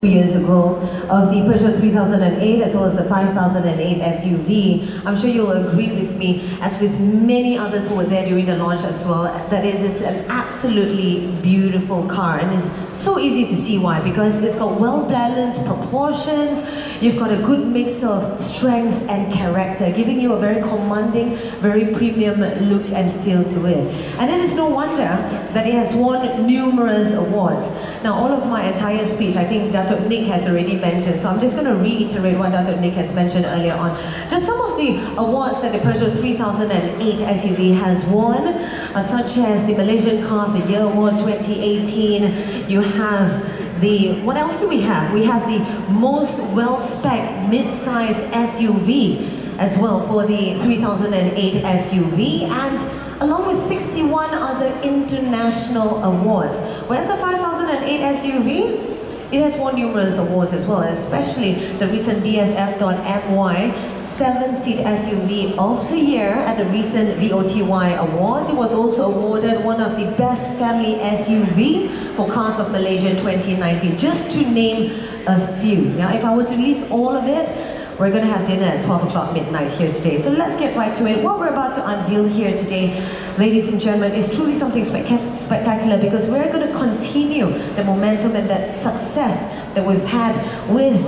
Years ago of the Peugeot 3008 as well as the 5008 SUV. I'm sure you'll agree with me, as with many others who were there during the launch as well, that it's an absolutely beautiful car, and it's so easy to see why, because it's got well-balanced proportions. You've got a good mix of strength and character, giving you a very commanding, very premium look and feel to it. And it is no wonder that it has won numerous awards. Now, all of my entire speech, I think Dr. Nick has already mentioned, so I'm just going to reiterate what Dr. Nick has mentioned earlier on. Just some of the awards that the Peugeot 3008 SUV has won, such as the Malaysian Car of the Year Award 2018. You have the, what else do we have? We have the most well-spec'd mid-size SUV as well for the 3008 SUV, and along with 61 other international awards. Whereas the 5008 SUV, it has won numerous awards as well, especially the recent DSF.MY 7-seat SUV of the year at the recent VOTY Awards. It was also awarded one of the best family SUV for Cars of Malaysia 2019, just to name a few. Now, if I were to list all of it, we're going to have dinner at 12 o'clock midnight here today. So let's get right to it. What we're about to unveil here today, ladies and gentlemen, is truly something spectacular, because we're going to continue the momentum and the success that we've had with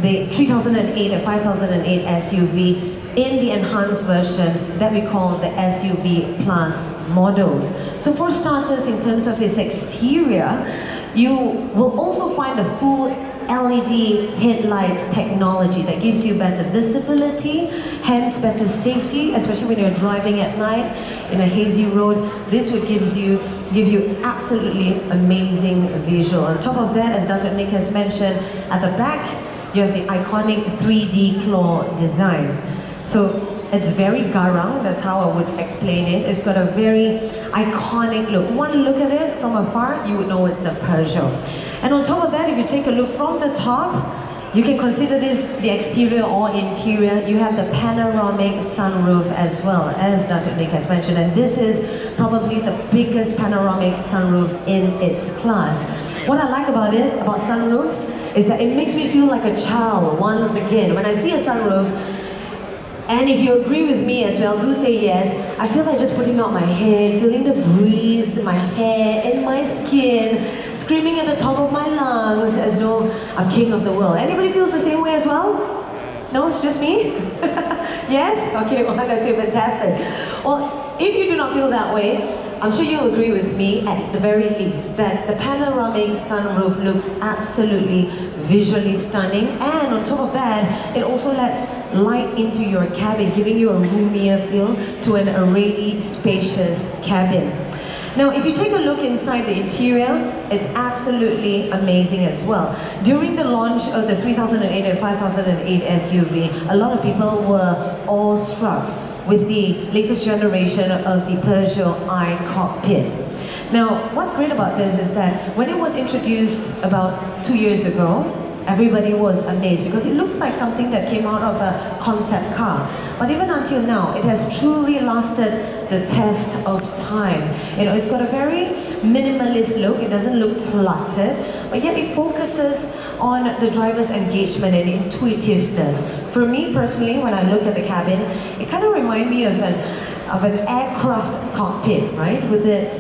the 3008 and 5008 SUV in the enhanced version that we call the SUV Plus models. So for starters, in terms of its exterior, you will also find a full LED headlights technology that gives you better visibility, hence better safety, especially when you're driving at night in a hazy road. This would give you absolutely amazing visual. On top of that, as Dr. Nick has mentioned, at the back you have the iconic 3D claw design. So it's very garang, that's how I would explain it. It's got a very iconic look. One look at it from afar, you would know it's a Peugeot. And on top of that, if you take a look from the top, you can consider this the exterior or interior. You have the panoramic sunroof as well, as Dr. Nick has mentioned. And this is probably the biggest panoramic sunroof in its class. What I like about it, about sunroof, is that it makes me feel like a child once again. When I see a sunroof, and if you agree with me as well, do say yes. I feel like just putting out my head, feeling the breeze in my hair, in my skin, screaming at the top of my lungs as though I'm king of the world. Anybody feels the same way as well? No, it's just me? Yes? Okay, well, that's fantastic. Well, if you do not feel that way, I'm sure you'll agree with me at the very least that the panoramic sunroof looks absolutely visually stunning, and on top of that, it also lets light into your cabin, giving you a roomier feel to an already spacious cabin. Now, if you take a look inside the interior, it's absolutely amazing as well. During the launch of the 3008 and 5008 SUV, a lot of people were awestruck with the latest generation of the Peugeot i-Cockpit. Now, what's great about this is that when it was introduced about 2 years ago, everybody was amazed, because it looks like something that came out of a concept car. But even until now, it has truly lasted the test of time. You know, it's got a very minimalist look. It doesn't look cluttered, but yet it focuses on the driver's engagement and intuitiveness. For me personally, when I look at the cabin, it kind of reminds me of an aircraft cockpit, right? With its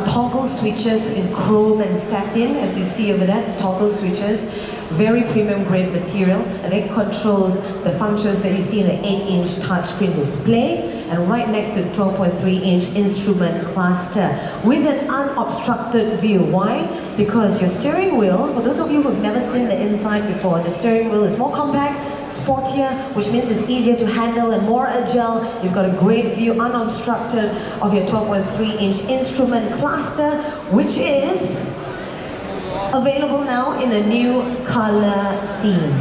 toggle switches in chrome and satin, as you see over there, toggle switches, very premium grade material, and it controls the functions that you see in an 8-inch touchscreen display, and right next to the 12.3-inch instrument cluster with an unobstructed view. Why? Because your steering wheel, for those of you who have never seen the inside before, the steering wheel is more compact, sportier, which means it's easier to handle and more agile. You've got a great view, unobstructed, of your 12.3-inch instrument cluster, which is available now in a new color theme.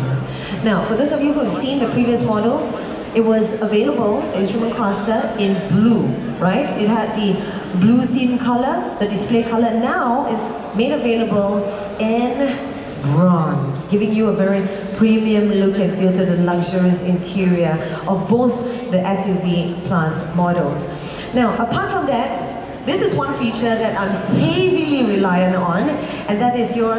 Now, for those of you who have seen the previous models, it was available, the instrument cluster, in blue, right? It had the blue theme color, the display color now is made available in bronze, giving you a very premium look and feel to the luxurious interior of both the SUV Plus models. Now, apart from that, this is one feature that I'm heavily reliant on, and that is your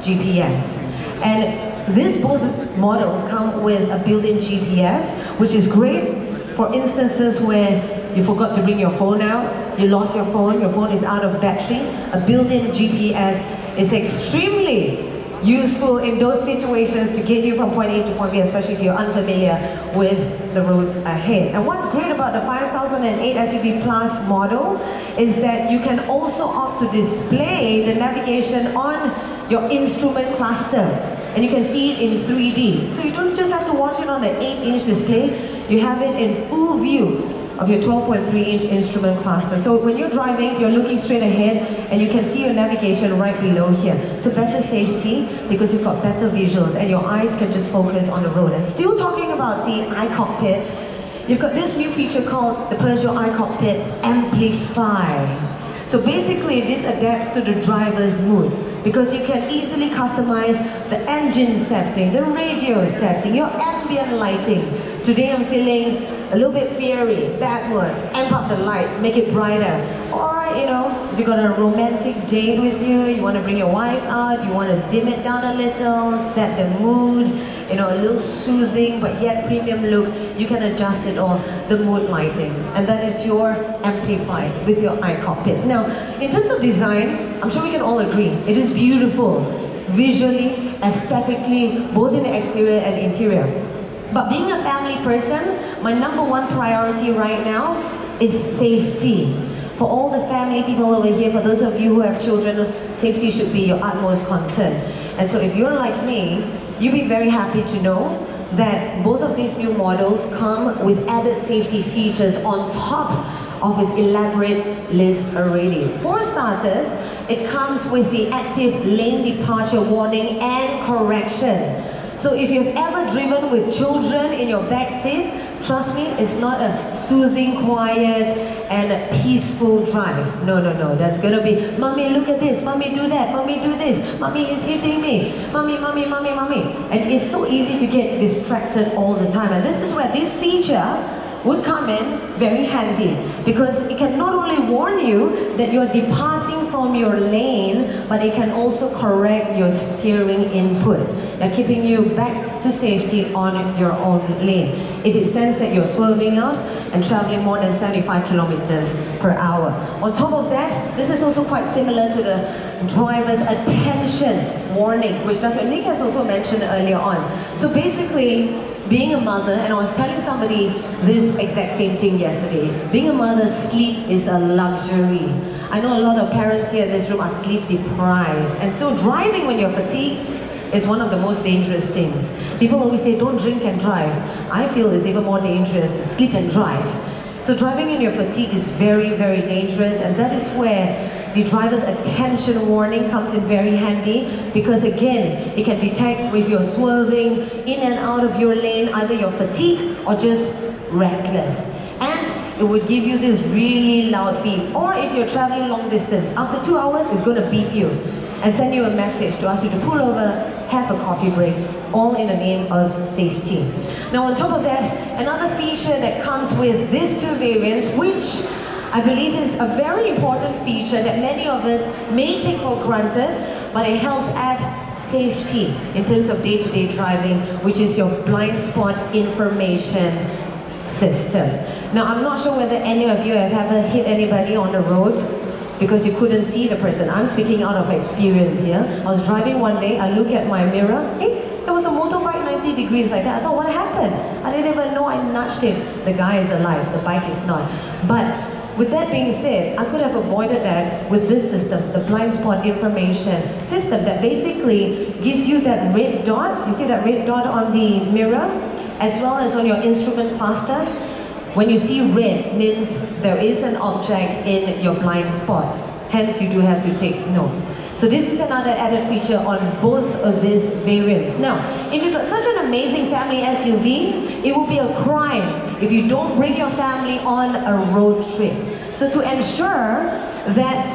GPS. And these both models come with a built-in GPS, which is great for instances where you forgot to bring your phone out, you lost your phone is out of battery. A built-in GPS is extremely useful in those situations to get you from point A to point B, especially if you're unfamiliar with the roads ahead. And what's great about the 5008 SUV Plus model is that you can also opt to display the navigation on your instrument cluster. And you can see it in 3D. So you don't just have to watch it on the 8-inch display, you have it in full view of your 12.3-inch instrument cluster. So when you're driving, you're looking straight ahead and you can see your navigation right below here. So better safety because you've got better visuals and your eyes can just focus on the road. And still talking about the iCockpit, you've got this new feature called the Peugeot iCockpit Amplify. So basically this adapts to the driver's mood because you can easily customize the engine setting, the radio setting, your ambient lighting. Today I'm feeling a little bit fiery, bad mood, amp up the lights, make it brighter. Or, you know, if you've got a romantic date with you, you want to bring your wife out, you want to dim it down a little, set the mood, you know, a little soothing but yet premium look, you can adjust it all, the mood lighting. And that is your Amplify with your iCockpit. Now, in terms of design, I'm sure we can all agree, it is beautiful, visually, aesthetically, both in the exterior and interior. But being a family person, my number one priority right now is safety. For all the family people over here, for those of you who have children, safety should be your utmost concern. And so if you're like me, you'll be very happy to know that both of these new models come with added safety features on top of its elaborate list already. For starters, it comes with the active lane departure warning and correction. So if you've ever driven with children in your back seat, trust me, it's not a soothing, quiet, and peaceful drive. No, no, no. That's gonna be, mommy, look at this, mommy, do that, mommy, do this, mommy, he's hitting me, mommy, mommy, mommy, mommy. And it's so easy to get distracted all the time. And this is where this feature would come in very handy because it can not only warn you that you're departing from your lane, but it can also correct your steering input. They're keeping you back to safety on your own lane. If it senses that you're swerving out and traveling more than 75 kilometers per hour. On top of that, this is also quite similar to the driver's attention warning, which Dr. Nick has also mentioned earlier on. So basically, being a mother, and I was telling somebody this exact same thing yesterday, being a mother, sleep is a luxury. I know a lot of parents here in this room are sleep deprived, and so driving when you're fatigued is one of the most dangerous things. People always say, don't drink and drive. I feel it's even more dangerous to sleep and drive. So driving in your fatigue is very, very dangerous, and that is where the driver's attention warning comes in very handy because again, it can detect if you're swerving in and out of your lane, either you're fatigued or just reckless. And it would give you this really loud beep. Or if you're traveling long distance, after 2 hours, it's going to beep you and send you a message to ask you to pull over, have a coffee break, all in the name of safety. Now on top of that, another feature that comes with these two variants, which I believe is a very important feature that many of us may take for granted, but it helps add safety in terms of day-to-day driving, which is your blind spot information system. Now I'm not sure whether any of you have ever hit anybody on the road because you couldn't see the person. I'm speaking out of experience here. I was driving one day, I look at my mirror, hey, there was a motorbike 90 degrees like that. I thought, what happened? I didn't even know I nudged him. The guy is alive, the bike is not. But with that being said, I could have avoided that with this system, the blind spot information system that basically gives you that red dot. You see that red dot on the mirror, as well as on your instrument cluster. When you see red, means there is an object in your blind spot. Hence, you do have to take note. So this is another added feature on both of these variants. Now, if you've got such an amazing family SUV, it will be a crime if you don't bring your family on a road trip. So to ensure that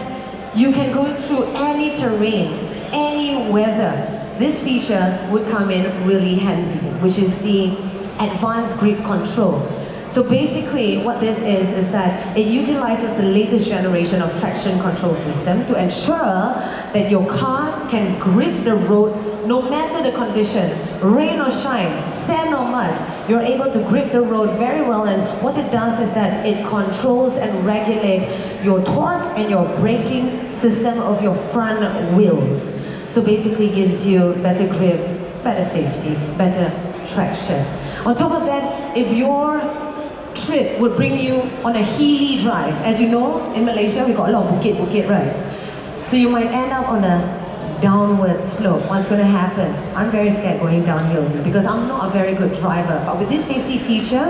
you can go through any terrain, any weather, this feature would come in really handy, which is the advanced grip control. So basically what this is that it utilizes the latest generation of traction control system to ensure that your car can grip the road no matter the condition, rain or shine, sand or mud. You're able to grip the road very well, and what it does is that it controls and regulates your torque and your braking system of your front wheels. So basically gives you better grip, better safety, better traction. On top of that, if your trip would bring you on a hilly drive, as you know, in Malaysia we got a lot of bukit, right? So you might end up on a downward slope. What's going to happen? I'm very scared going downhill because I'm not a very good driver. But with this safety feature,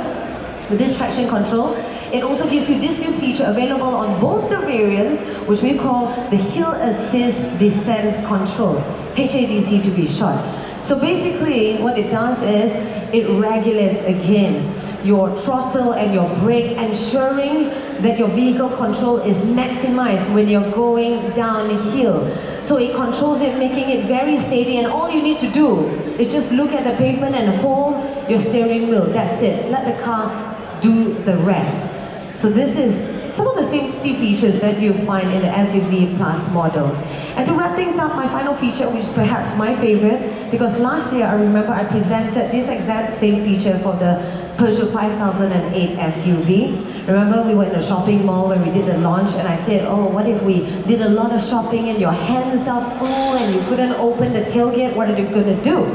with this traction control, it also gives you this new feature available on both the variants, which we call the Hill Assist Descent Control, HADC to be short. So basically what it does is it regulates again your throttle and your brake, ensuring that your vehicle control is maximized when you're going downhill. So it controls it, making it very steady, and all you need to do is just look at the pavement and hold your steering wheel. That's it. Let the car do the rest. So this is some of the safety features that you find in the SUV Plus models. And to wrap things up, my final feature, which is perhaps my favorite, because last year I remember I presented this exact same feature for the Peugeot 5008 SUV. Remember we were in a shopping mall when we did the launch, and I said, oh, what if we did a lot of shopping and your hands are full and you couldn't open the tailgate, what are you gonna do?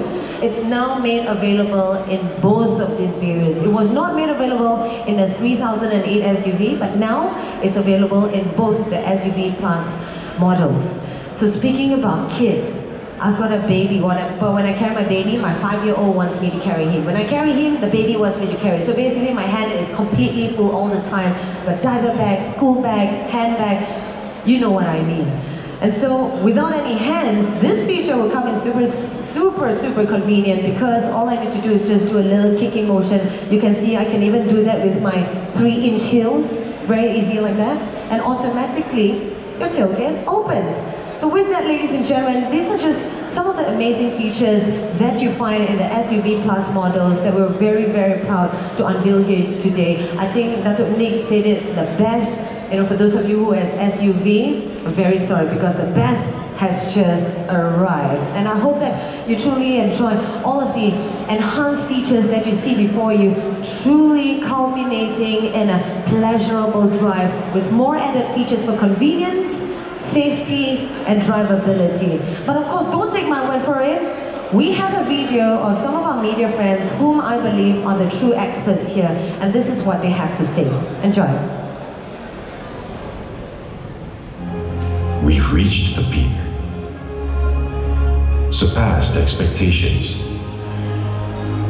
It's now made available in both of these variants. It was not made available in the 3008 SUV, but now it's available in both the SUV Plus models. So speaking about kids, I've got a baby, but when I carry my baby, my 5-year-old wants me to carry him. When I carry him, the baby wants me to carry. So basically my hand is completely full all the time. Got diaper bag, school bag, handbag, you know what I mean. And so without any hands, this feature will come in super convenient, because all I need to do is just do a little kicking motion. You can see I can even do that with my 3-inch heels, very easy like that, and automatically your tailgate opens. So with that, ladies and gentlemen, these are just some of the amazing features that you find in the SUV Plus models that we're very proud to unveil here today. I think Datuk Nick said it the best. You know, for those of you who has SUV, I'm very sorry, because the best has just arrived. And I hope that you truly enjoy all of the enhanced features that you see before you, truly culminating in a pleasurable drive with more added features for convenience, safety, and drivability. But of course, don't take my word for it. We have a video of some of our media friends whom I believe are the true experts here, and this is what they have to say. Enjoy. We've reached the peak, surpassed expectations,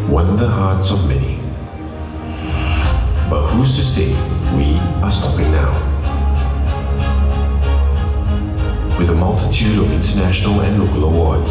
won the hearts of many. But who's to say we are stopping now? With a multitude of international and local awards,